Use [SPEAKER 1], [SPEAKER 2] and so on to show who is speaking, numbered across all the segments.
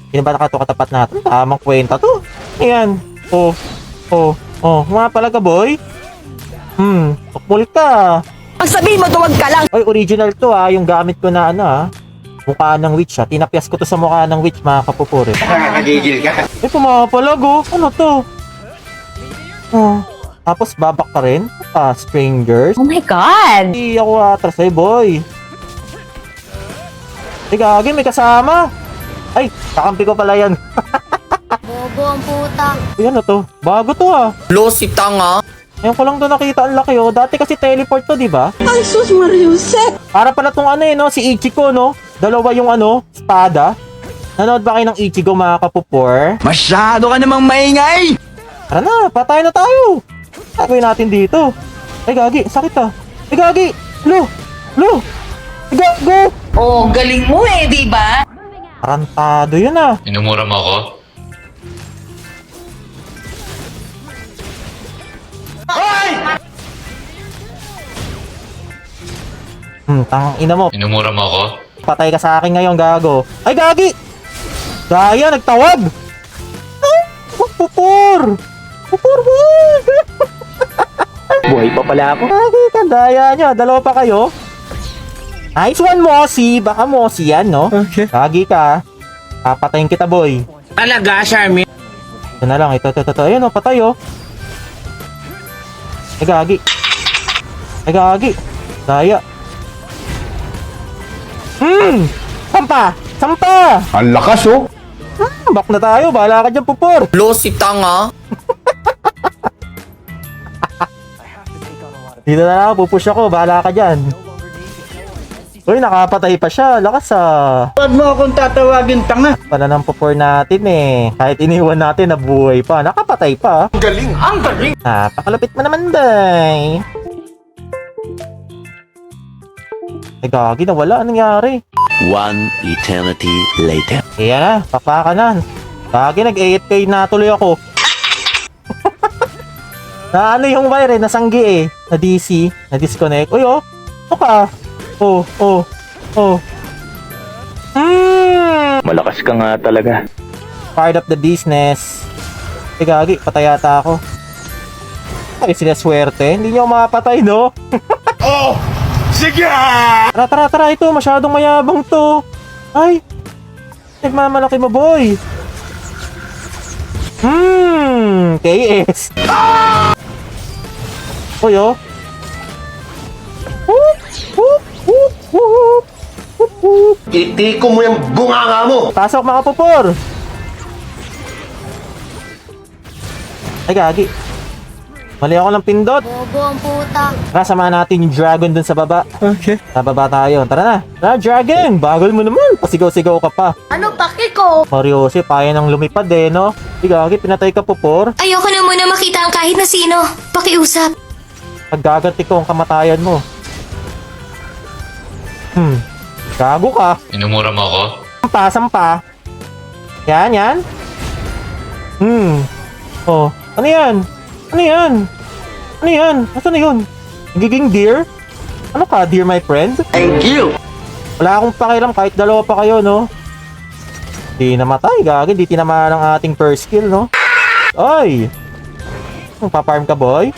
[SPEAKER 1] Sino ba nakato katapat natin? Tamang kwenta to. Ayan. Nga pala ka, boy. Tukmul ka.
[SPEAKER 2] Ang sabihin mo, tuwag ka lang.
[SPEAKER 1] Oy, original to yung gamit ko na mukha ng witch Tinapyas ko to sa mukha ng witch, mga kapupuri.
[SPEAKER 3] Nakakagigil ka.
[SPEAKER 1] Pumapalag Ano to? Tapos babak ka rin? Strangers?
[SPEAKER 2] Oh my God!
[SPEAKER 1] Hindi ako atras boy. Gagi, may kasama. Ay, kakampi ko pala yan.
[SPEAKER 4] Bobo ang puta.
[SPEAKER 1] Yan to. Bago to
[SPEAKER 2] Lo, si tanga.
[SPEAKER 1] Ngayon ko lang doon nakita ang laki Dati kasi teleport to, di ba?
[SPEAKER 2] Ay, sus Mariusep.
[SPEAKER 1] Para pala tong si Ichigo, no? Dalawa yung espada. Nanood ba kayo ng Ichigo, mga kapupor?
[SPEAKER 3] Masyado ka namang maingay!
[SPEAKER 1] Tara na, patay na tayo. Gagawin natin dito. Ay, gagi, sakit Ay, gagi. Lo. Go.
[SPEAKER 2] Oh, galing mo di ba?
[SPEAKER 1] Tarantado yun
[SPEAKER 5] Inumura mo ako?
[SPEAKER 1] Tang ina mo.
[SPEAKER 5] Inumura mo ako?
[SPEAKER 1] Patay ka sa akin ngayon, gago. Ay, gagi! Gaya, nagtawag! Pupur!
[SPEAKER 3] Buhay pa pala ako.
[SPEAKER 1] Gagi ka, daya niya. Dalawa pa kayo. Nice one, Mossy. Baka Mossy yan, no?
[SPEAKER 3] Okay.
[SPEAKER 1] Gagi ka. Papatayin kita, boy.
[SPEAKER 3] Talaga, Charmy?
[SPEAKER 1] Ito na lang. Ito. Ayun, patay, Ay, gagi. Daya. Sampa!
[SPEAKER 3] Ang lakas,
[SPEAKER 1] Back na tayo. Bahala ka dyan, pupur.
[SPEAKER 2] Lo, si tanga.
[SPEAKER 1] Dito na lang, pupush ako. Bahala ka dyan. Uy, nakapatay pa siya. Lakas
[SPEAKER 3] Huwag mo akong tatawagin tanga.
[SPEAKER 1] Pana ng pupur natin Kahit iniwan natin, nabuhay pa. Nakapatay pa.
[SPEAKER 3] Ang galing!
[SPEAKER 1] Pakalapit mo naman, day. Ay, gagi, nawala. Anong nangyari?
[SPEAKER 6] One eternity later.
[SPEAKER 1] Ayan na, papa ka na. Gagi, nag-AFK na tuloy ako. Na yung wire nasanggi Na DC, na disconnect. Uy, ka.
[SPEAKER 6] Malakas ka nga talaga.
[SPEAKER 1] Part of the business. Ay, gagi, patay yata ako. Ay, sinaswerte. Hindi niyo mapatay, no?
[SPEAKER 3] Sige!
[SPEAKER 1] Tara, ito. Masyadong mayabang to. Ay, nagmamalaki mo, boy. KS. Uy,
[SPEAKER 3] Itiko mo yung bunganga mo!
[SPEAKER 1] Pasok, mga pupor. Ay, gagi. Mali ako ng pindot.
[SPEAKER 4] Bobo ang puta.
[SPEAKER 1] Tara, samahan natin yung dragon dun sa baba.
[SPEAKER 3] Okay.
[SPEAKER 1] Sa baba tayo. Tara na. Tara, dragon. Bagal mo naman. Pasigaw-sigaw ka pa.
[SPEAKER 4] Ano paki ko?
[SPEAKER 1] Mariose, paya ng lumipad no? Ay, gagi, pinatay ka, pupor.
[SPEAKER 4] Ayoko na muna makita ang kahit na sino. Pakiusap.
[SPEAKER 1] Paggaganti ko ang kamatayan mo. Gago ka.
[SPEAKER 5] Inumura mo ako?
[SPEAKER 1] Sampa. Yan. Ano yan? Nasaan na yun? Nagiging deer? Ano ka, dear my friend?
[SPEAKER 3] Thank you!
[SPEAKER 1] Wala akong pakialam kahit dalawa pa kayo, no? Di namatay, gagi. Di tinamaan ang ating first skill, no? Oy! Paparm ka, boy?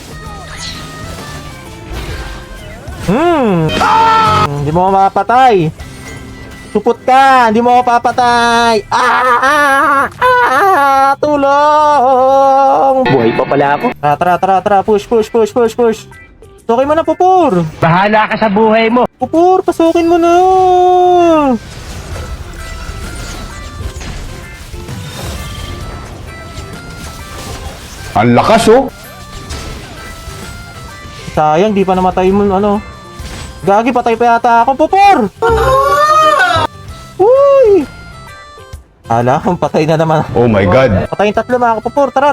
[SPEAKER 1] Hindi mo mapatay. Supot ka! Hindi mo papatay! Tulong!
[SPEAKER 3] Buhay pa pala ako.
[SPEAKER 1] Tara. Push. Pasukin mo na, pupur!
[SPEAKER 3] Bahala ka sa buhay mo.
[SPEAKER 1] Pupur, pasukin mo na!
[SPEAKER 3] Ang lakas,
[SPEAKER 1] Sayang, di pa namatay mo, Gagi, patay pa yata ako, pupur! Uy! Ala, patay na naman.
[SPEAKER 3] Oh my God.
[SPEAKER 1] Patayin tatlo, mga kapupur. Tara.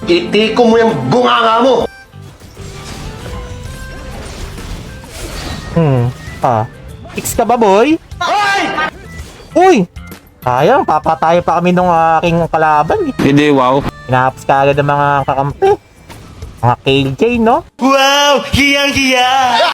[SPEAKER 3] Itiko mo yung bunganga mo!
[SPEAKER 1] Fix ka ba, boy? Uy! Sayang, papatayo pa kami nung aking kalaban.
[SPEAKER 6] Hindi, wow.
[SPEAKER 1] Hinahapos ka agad ng mga kakampi. Mga KJ, no?
[SPEAKER 3] Wow! Hiyang-hiya!